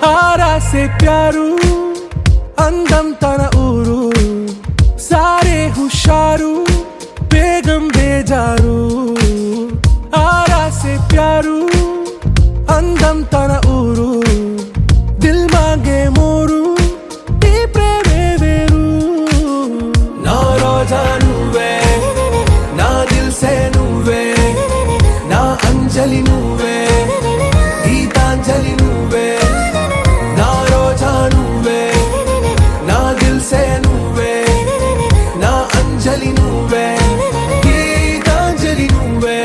आरा से प्यारू అందం తన ఊరు సారే హుషారు బేగం బేజారు ఆరా సే ప్యారు అందం తన ఊరు దిల్ మాంగే మోరు ఈ ప్రేమే వేరు నా రోజా నువ్వే నా దిల్ సే నువ్వే నా అంజలి నువ్వే గీతాంజలి నువ్వే నా రోజా నువ్వే से నువ్వే నా అంజలి నువ్వే గీతాంజలి నువ్వే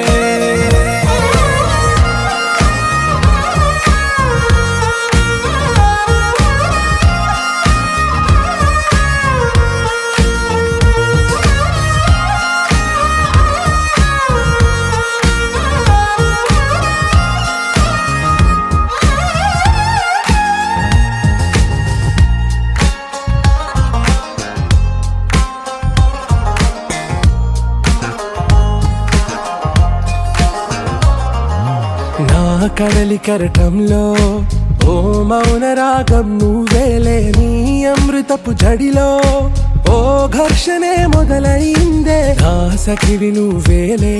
కడలి కరటంలో ఓ మౌన రాగం నువ్వేలే నీ అమృతపు జడిలో ఓ ఘర్షణే మొదలైందే నా సఖివి నువ్వేలే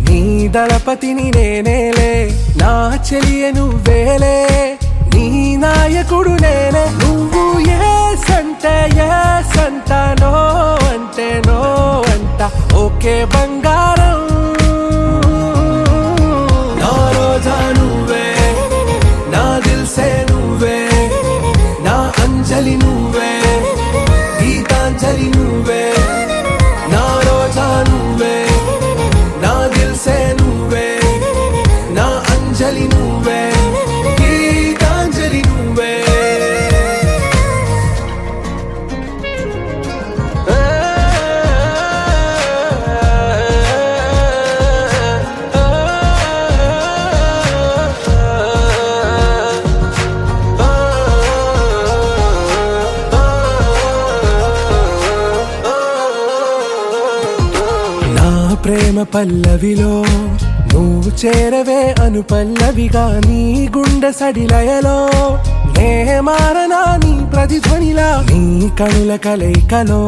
నీ దళపతిని నేనేలే నా చెలియ నువ్వేలే నీ నాయకుడు నేనే నువ్వు ఏ సంట నో అంటే నో అంట ఓకే బంగారం నువ్వే నా దిల్ సే నువ్వే నా అంజలి నువ్వే గీతాంజలి నువ్వే నా రోజా నువ్వే నా దిల్ సే నువ్వే నా అంజలి నువ్వే గీతాంజలి నువ్వే ప్రేమ పల్లవిలో నువ్వు చేరవే అను పల్లవిగా నీ గుండె సడిలయలో నే మారనా నీ ప్రతిధ్వనిలా నీ కనుల కలయికలో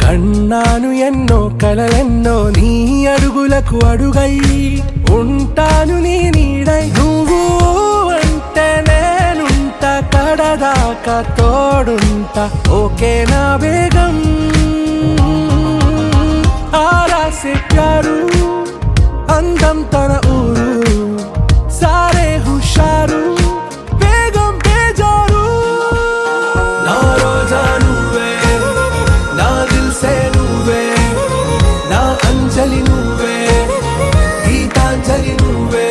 కన్నాను ఎన్నో కలలెన్నో నీ అడుగులకు అడుగై ఉంటాను నీ నీడై నువ్వు అంటే నేనుంట కడదాకా తోడుంట ఓకే నా బేగం आरा से प्यारू అందం తన ఊరు సారే హుషారు బేగం బేజారు నా రోజా నువ్వే నా దిల్ సే నువ్వే నా అంజలి నువ్వే గీతాంజలి నువ్వే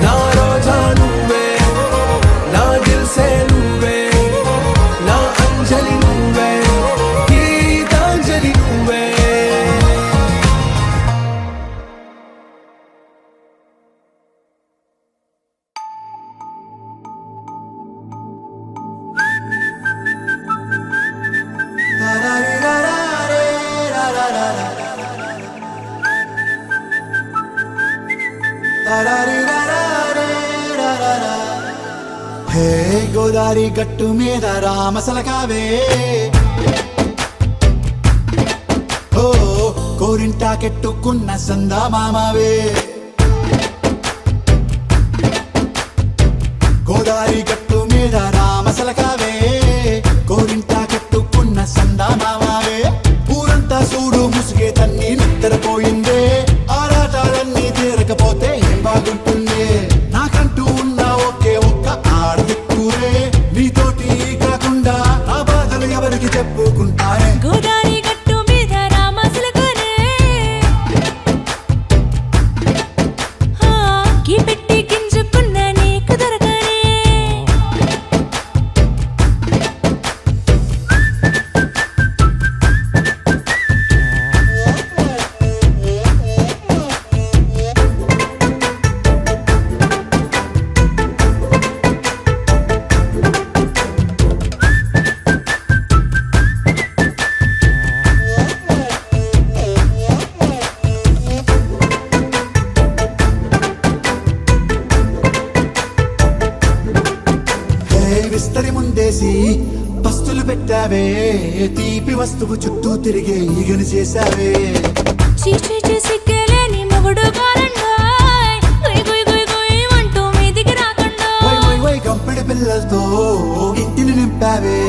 నా రోజా నువ్వే నా దిల్ సే నువ్వే నా అంజలి నువ్వే గీతాంజలి నువ్వే హే గోదారి గట్టు మీద రామసలకావే ఓ కోరింటా కెట్టుకున్న సందా మామావే గోదారి గట్టు మీద రామసలకావే కోరింటా కెట్టుకున్న సందా మామావే ఊరంతా చూడు ముసుగే తన్ని నిద్రపోయిందే ఆరాటాలన్నీ తీరకపోతే ఏం బాగుంటుంది నాకంటూ ఉన్న ఒకే ఒక్క ఆడదిక్కురే నీతోటి కాకుండా ఆ బాధలు ఎవరికి చెప్పుకుంటానే గోదారి గట్టు మీద రామసలకానే పెట్టి గింజుకున్న నీకు దొరకనే చుట్టావే తీపి వస్తువు చుట్టూ తిరిగే ఈగని చేశావే చీచీ సిగ్గలేని మొగుడు కారండాయ్ గుయ్ గుయ్ గుయ్ గుయ్ అంటూ మీదికి రాకుండా వై వై వై గంపెడి పిల్లలతో ఇంటిని నింపావే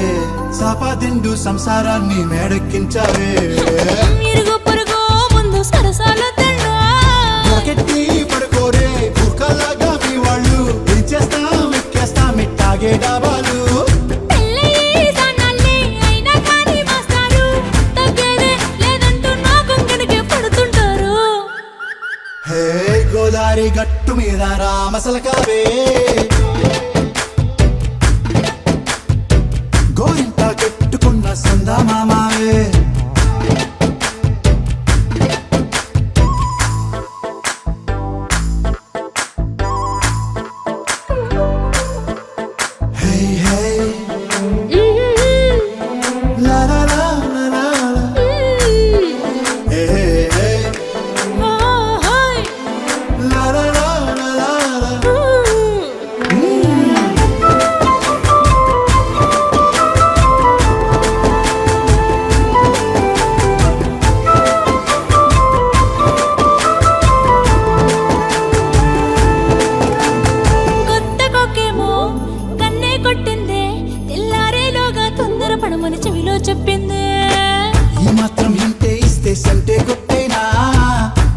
సాపాదిండు సంసారాన్ని మేడెక్కించావే ఇరుగు పొరుగు ముందు సరసాలు తిన్నా రాకెట్టి పడుకోరే భూకాలాగా మీ వాళ్ళు ఏం చేస్తాం ఎక్కేస్తాం ఇట్టాగే డాబాలు పెళ్ళయి సన్నాల్ని అయినా కానీ మాస్తారు తగ్గేదే లేదంటూ నా కొంగనికే పడుతుంటారు హే గోదారి గట్టు మీద రామసలకావే గోరింట కట్టుకున్న సందా మామావే Hey, hey, la la la la la la. Hey, hey, hey, la la la la la la. కొత్త కొక్కేమో కన్నే కొట్టిందే తెల్లారేలోగా తొందర పడమని చెవిలో చెప్పిందే ఈ మాత్రం ఇంటే ఇస్తే సంటే కొట్టేనా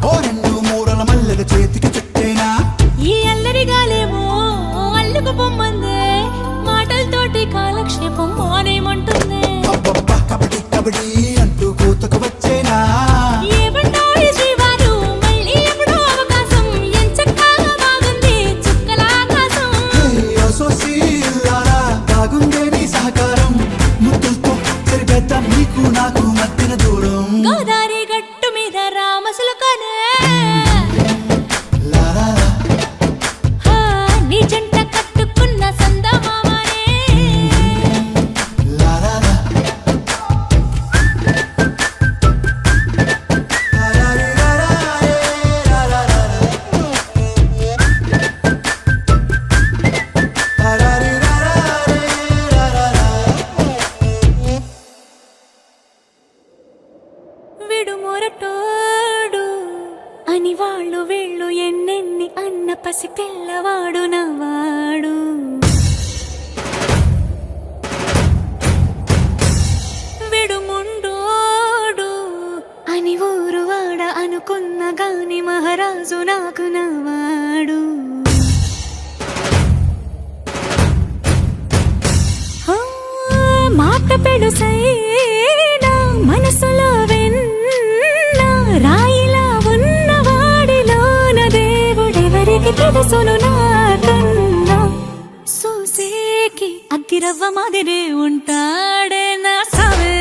ఓ రెండు మూరల మల్లెల చేతికి చుట్టేనా ఈ అల్లరి గాలేమో అల్లుకు పొమ్మందే మాటలతోటి కాలక్షేపం మానేమంటుంది అబ్బబ్బా కబడ్డీ కబడ్డీ అంటూ కూతకు వచ్చేనా ఏమంటారు శ్రీవారు మళ్ళీ ఎప్పుడో అవకాశం ఎంచక్కా బాగుంది చుక్కల ఆకాశం సోసి ఇల్లారా బాగుందే నీ సహకారం ముద్దులతో సరిపెద్దాం నీకు నాకు మధ్యన దూరం గోదారి గట్టు మీద రామసులకనే లా లా లా. హా, నీ జంట కట్టుకున్న సందమామనే La la la. La la la la la la la la. La la la la la la la. విడు మొరటోడు అని వాళ్ళు వీళ్ళు ఎన్నెన్ని అన్న పసి పిల్లవాడు నవ్వాడు విడు ముండోడు అని ఊరు వాడ అనుకున్న గాని మహారాజు నాకు నవ్వాడు ఆ, మాట పెడుసైనా మనసులో వెన్న రాయిలా ఉన్నవాడిలోన దేవుడెవరికి తెలుసును నాకన్నా సూసేకి అగ్గిరవ్వ మాదిరే ఉంటాడే నా సవే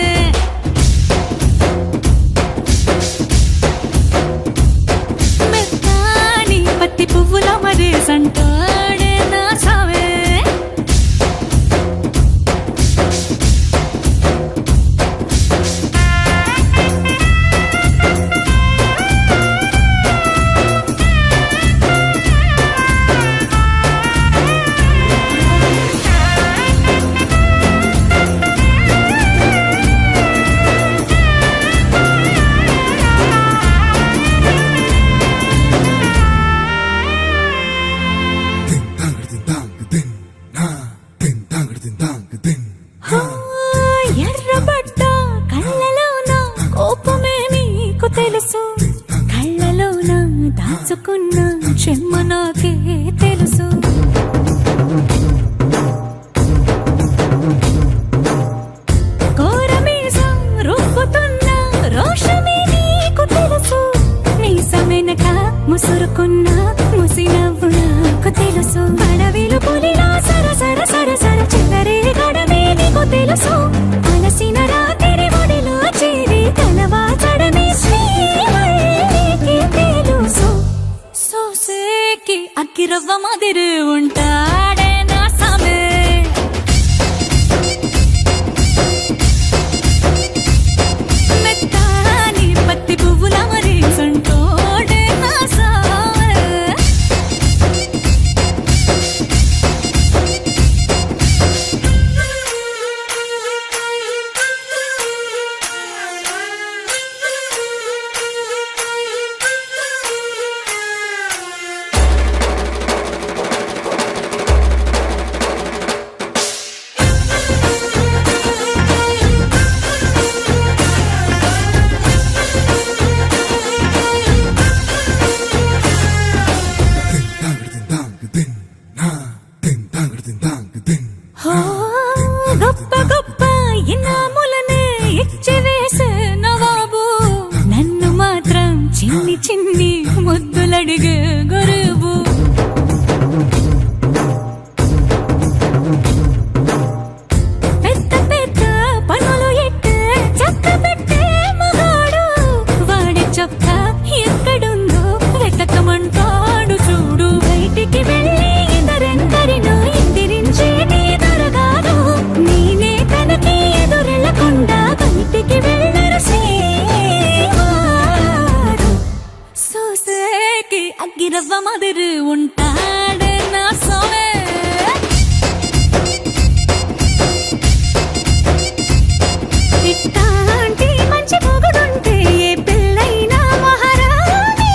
మెత్తాని పత్తి పువ్వుల మరేసంటాడే నా సవే ఎర్రబడ్డ కళ్ళలోన కోపమే మీకు తెలుసు కళ్ళలోన దాచుకున్న చెమ్మ నాకే తెలుసు కోరమీసం రుబ్బుతున్న రోషమే నీకు తెలుసు నీసమెనక ముసురుకున్న ముసినవ్వు నాకు తెలుసు అడవిలు పులిలా సర సర సర సర చిల్లరే గడమే నీకు తెలుసు అలసిన రాత్రి ఒడిలో చేరి తలవాచడమే శ్రీవల్లికి తెలుసు సోసేకి అగ్గిరవ్వ మాదిరి ఉంటాడే నా సమే మెత్తాని పత్తి పువ్వుల మరేసంటోడే నా సమే చిన్ని చిన్ని ముద్దులడిగే గురువు పెద్ద పెద్ద పనులు ఎట్టే చక్క పెట్టే మగాడు వాడి చొక్క ఎక్కడుందో వెతకమంటాడు చూడు బయటికి వెళ్ళి ఇద్దరెందరినో ఎదిరించేది దొరగాదు నేనే తనకి ఎదురెళ్ళకుండా బయటికి వెళ్ళరు సేవాడు సోసేకి అగ్గిరవ్వ మదిరి ఉంటాడే నా సోమే ఇట్టాంటి మంచి మొగుడుంటే ఏ పిల్లైనా మహారాణి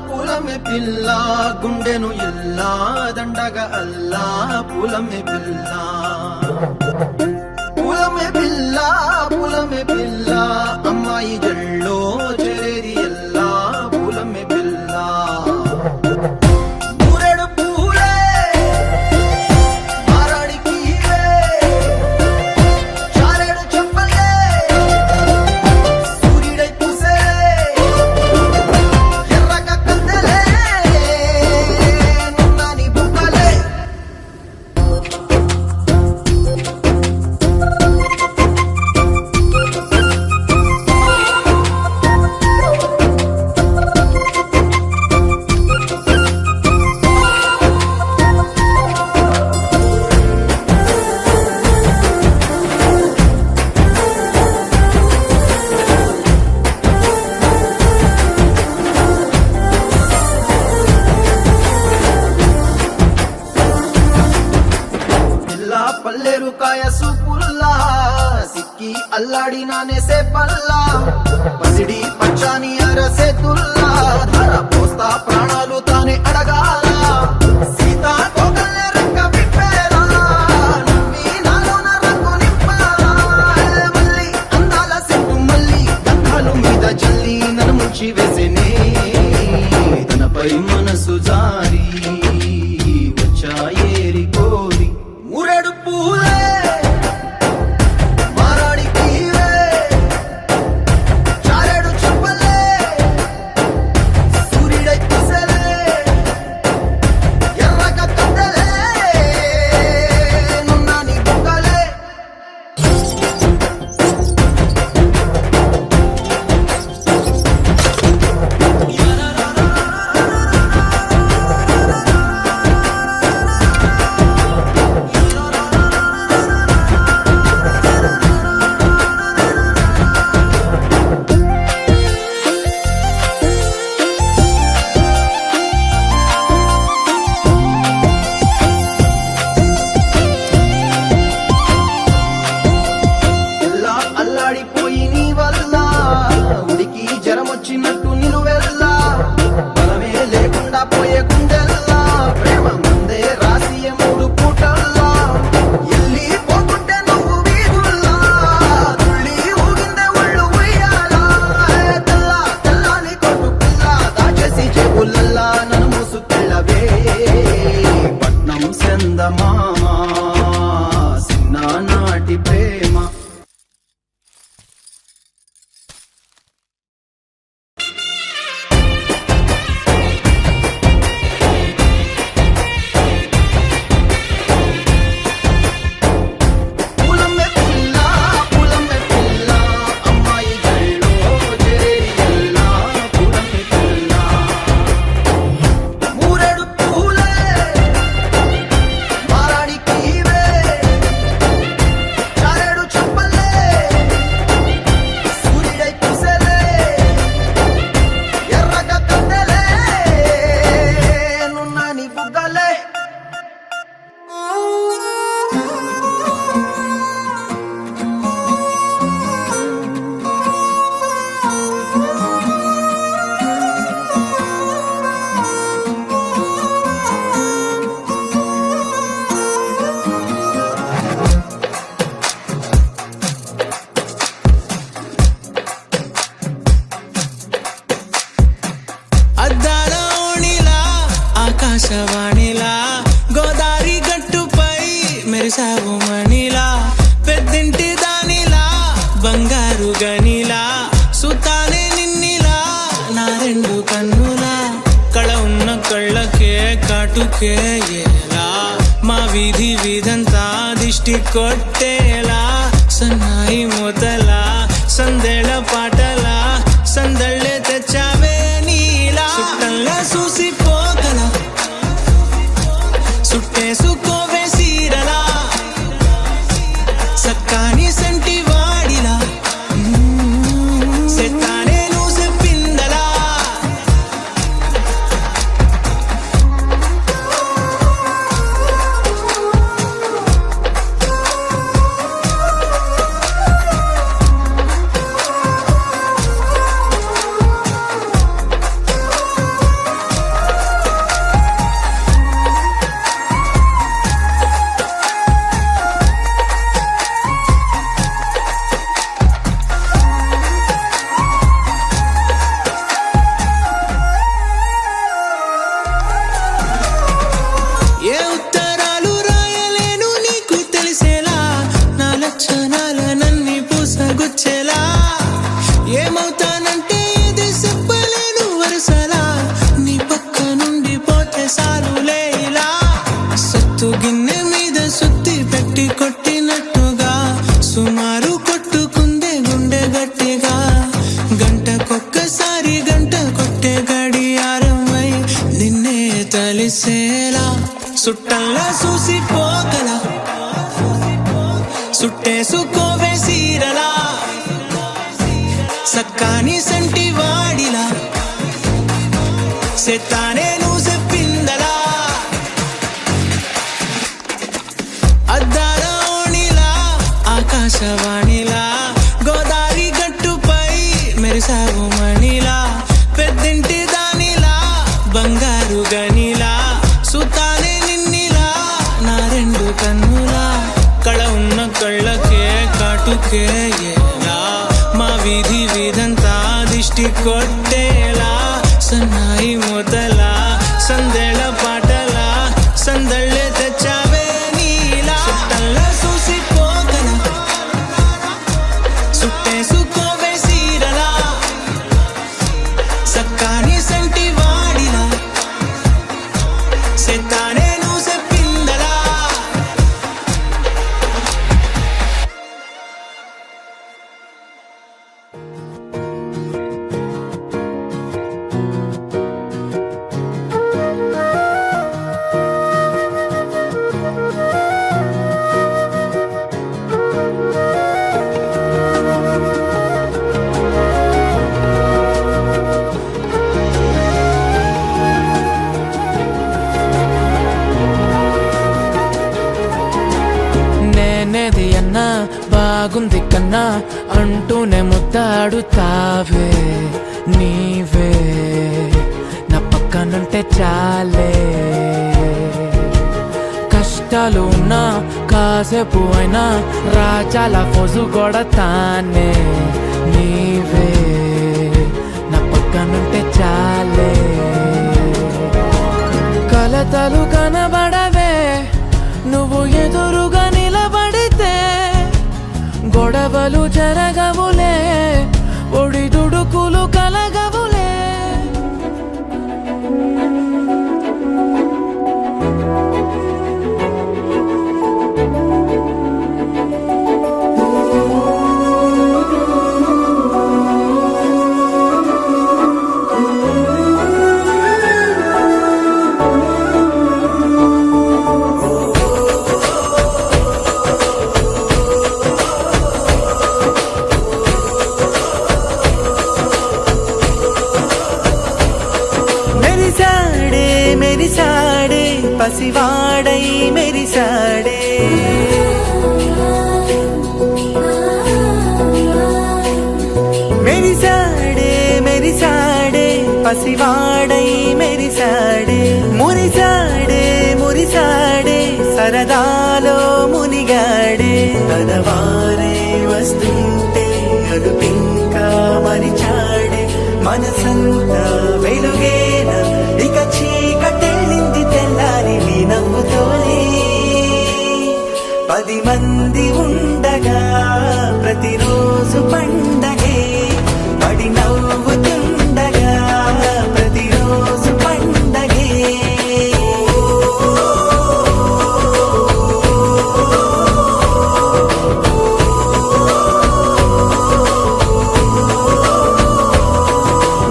పూలమే పిల్ల గుండెను ఇల్లా దండగా అల్లా పూలమే పిల్ల పూలమే పిల్ల అమ్మాయి జల్లో చేరేది ఎల్లా పూలమే పిల్ల ఊరెడు పూలే మారాడికి చారెడు చెప్పలే సూర్యుడై పూసే పల్లెరుకాయ సూపుల్లా సిక్కి అల్లాడి నానేసే పల్లా పసిడి పచ్చాని అరసే తుల్లా ధర పోస్తా ప్రాణాలు తానే అడగాల సీతా కోకల్లే రంగ విప్పేలా నవ్వి నాలోన రంగు నింపాలా మళ్ళీ అందాల సెట్టు మళ్ళీ గంధాలు మీద జల్లి నన్ను ముంచి వేసేనే తనపై మనసు జారి వచ్చాయేరి కోరి ఊరెడు పూలే మారాడికి చారెడు చెప్పలే సూర్యుడై పూసలే ఎర్రగ మణిలా పెద్దింటి దానిలా బంగారు గనిలా సుతానే నిన్నిలా నా రెండు కన్నులా కళ ఉన్న కళ్ళకే కాటుకే ఎలా మా వీధి వీధంతా దిష్టి కొట్టేలా సన్నాయి మూతలా సందేళ పాటలా సందళ్ళే తెచ్చావే నీలా సుట్టంలా చూసిపోగల సుట్టేసుకోవే సీరలా సక్కాని సంటి వాడిలా సెత్తానే నువ్వు చెప్పిందలా ఏ ఉత్తరాలు రాయలేను నీకు తెలిసేలా నా లక్షణాలనన్నీ పూసగుచ్చేలా ఏమవుతానంటే ఇది చెప్పలేను వరుసలా నీ పక్క నుండి పోతే సాలులే ఇలా సత్తు గిన్నె మీద సుత్తి పెట్టి కొట్టినట్టుగా సుమారు కొట్టుకుందే గుండె గట్టిగా గంటకొక్కసారి గంట కొట్టే గడియారమై నిన్నే తలిసేలా సుట్టల్లా చూసిపోగల సుట్టేసుకోవే సీరలా సక్కాని సంటి వాడిలా సెత్తానే నువ్వు చెప్పిందలా అద్దాల ఓణిలా ఆకాశవాణిలా గోదావరి గట్టుపై మెరిసావు మణిలా పెద్దింటి దానిలా బంగారు గనిలా సుతానే నిన్నిలా నా రెండు కన్నులా కళ ఉన్న కళ్ళకే కాటుకే ఎలా మా వీధి వీధంతా దిష్టి కొట్టేలా సన్నాయి మూతలా సందేళ పాటలా సందళ్ళే తెచ్చావే నీలా సుట్టల్లా చూసిపోగల సుట్టేసుకోవే సీరలా సక్కాని సంటి వాడిలా సెత్తానే నువ్వు చెప్పిందలా నేనేది అన్నా బాగుంది కన్నా అంటూనే ముద్దాడుతావే నీవే నా పక్కనుంటే చాలే కష్టాలు ఉన్నా కాసేపు అయినా రాజాల ఫోజు కొడతానే నీవే నా పక్కనుంటే చాలే కలతలు కనబడవే నువ్వు ఎదురుగా నిలబడితే గొడవలు జరగవులే ఒడి దుడుకులు కలగవులే మెరిసాడే పసివాడై మెరిసాడే మెరిసాడే పసివాడై మెరిసాడే మురిసాడే సరదాలో మునిగాడే తనవారే వస్తుంటే అదుపింకా మరిచాడే మనసంతా వెలుగేనా ఇక చీకటెళ్ళింది తెల్లారి నీ నవ్వుతోనే 10 మంది ఉండగా ప్రతిరోజు పండగే పడి నవ్వుతుండగా ప్రతిరోజు పండగే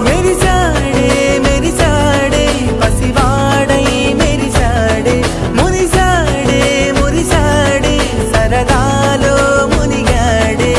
మెరిసాడే మెరిసాడే పసివాడై మెరిసాడే మురిసాడే మురిసాడే సరదాలో మునిగాడే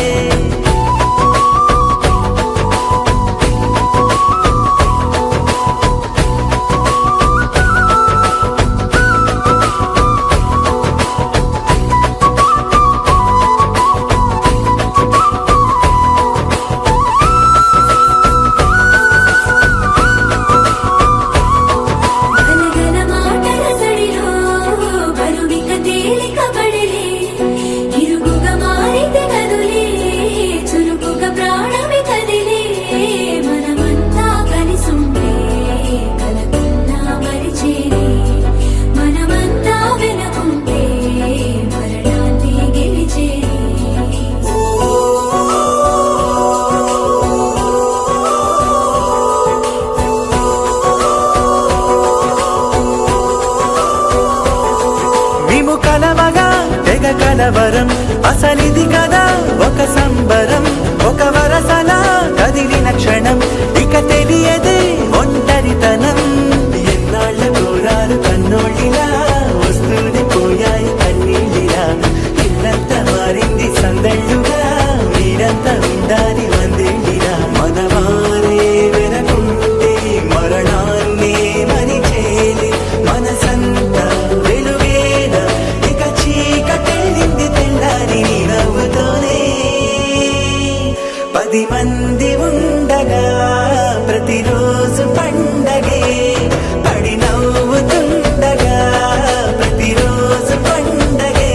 గనగన మాటల సడిలో బరువిక తేలిక పడలే ఇరుకుగా మారితే కదులే చురుకుగా ప్రాణమి కదిలే మనమంతా కలిసుంటే కలకున్నా మరిచేరే మనమంతా వెనకుంటే మరణాన్ని గెలిచేరే మేము కలవగా తెగ కలవరం అసలిది కదా ఒక సంబరం ఒక వరసలా కదిలిన క్షణం ఇక తెలియదే ఒంటరితనం ఎన్నాళ్ళ దూరాలు కన్నోళ్ళిలా వస్తూనే పోయాయి కన్నీళ్ళిలా ఇల్లంతా మారింది సందళ్ళుగా మీరంతా ఉండాలి వందేళ్ళిలా మనవారే వెనకుంటే మరణాన్ని మరిచేలి మనసంతా వెలుగేన ఇక చీకటెళ్ళింది తెల్లారి నీ నవ్వుతోనే 10 మంది ఉండగా ప్రతిరోజు పండగే పడి నవ్వుతుండగా ప్రతిరోజు పండగే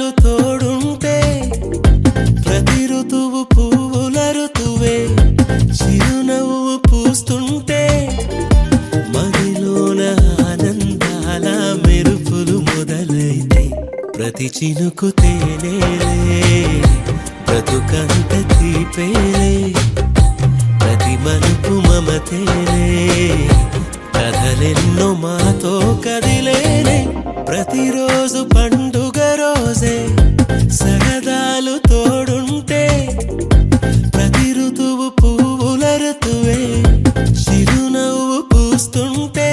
సరదాలు తోడుంటే ప్రతి ఋతువు పువ్వుల ఋతువే చిరునవ్వు పూస్తుంటే మదిలోన ఆనందాల మెరుపులు మొదలైతే ప్రతి చినుకు తేనేలే బ్రతుకంత తీపేలే ప్రతి మలుపు మమతేలే కథలెన్నో మాతో కదిలేనే ప్రతిరోజు పండుగ రోజే సరదాలు తోడుంటే ప్రతి ఋతువు పువ్వుల ఋతువే చిరునవ్వు పూస్తుంటే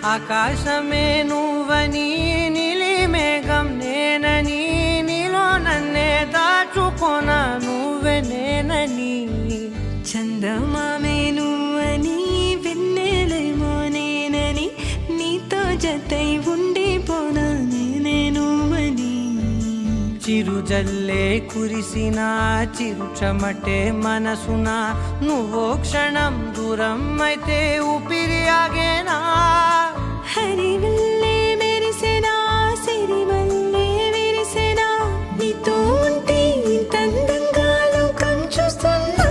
ఆకాశమే నువ్వని నీలి మేఘం నేనని నీలో నన్నే దాచుకొన నువ్వే నేనని చందమామే నువ్వని వెన్నెలేమో నేనని నీతో జతై ఉండిపోనా నేనే నువ్వని చిరుజల్లే కురిసిన చిరు చెమటే మనసున నువ్వో క్షణం దూరం అయితే ఊపిరి ఆగేనా హరివల్లే మెరిసెనా సిరివల్లే విరిసెనా నీతో ఉంటే ఇంత అందంగా లోకం చూస్తున్నా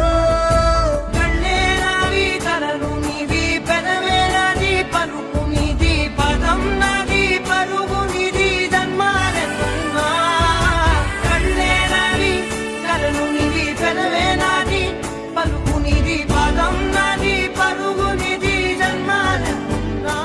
కళ్ళే నావి కలలు నీవి పెదవే నాది పలుకు నీది పదం నాది పరుగు నీది జన్మాలెన్నున్నా కళ్ళే నావి కలలు నీవి పెదవే నాది పలుకు నీది పదం నాది పరుగు నీది జన్మాలెన్నున్నా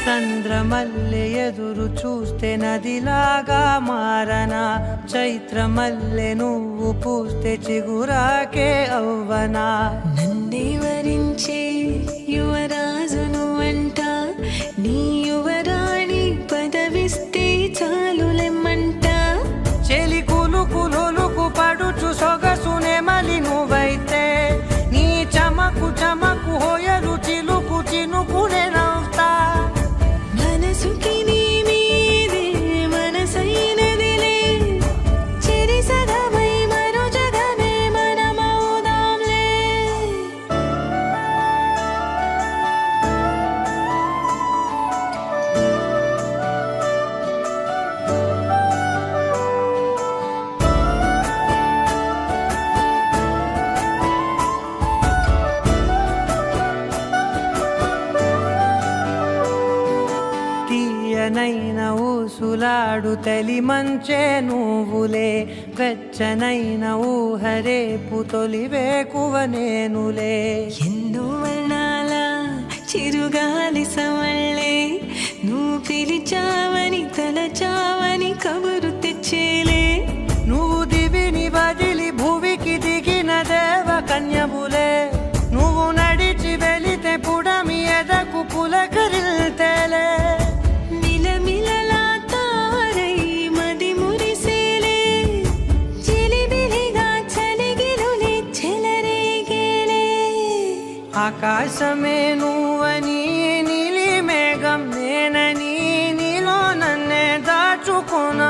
చంద్రమల్లె ఎదురు చూస్తే నదిలాగా మారనా చైత్రమల్లె నువ్వు పూస్తే చిగురాకే అవ్వనా నన్నే వరించే యువరాజు నువ్వంట నీ యువరాణి పదవిస్తే చాలులెమ్మంట చెలి కులుకు పడుచు సొగసునే మలి నువ్వైతే నీ చమకు చమకు హోయలు చిలుకు చినుకునే నవ్వుతా మనసుకి నీ మీదే మనసైనదిలే చెరి సగమై మరో జగమే మనమవుదాంలే తీయనైన ఊసులాడు తలి మంచే నువ్వులే వెచ్చనైన ఊహరేపు తొలి వేకువ నేనులే ఎన్నో వర్ణాల చిరుగాలి సవళ్ళే నువ్వు పిలిచావని తలచావని కబురు తెచ్చేలే నువ్వు దివిని వదిలి భూమికి దిగిన దేవ కన్యములే నువ్వు నడిచి వెళితే పుడమి ఎదకు పులకరిల్తేలే మిలమిలలా తారై మది మురిసేలే చిలిబిలిగా చలిగిలులే చెలరేగేలే ఆకాశమే నువ్వని నీలి మేఘం నేనని నీలో నన్నే దాచుకొన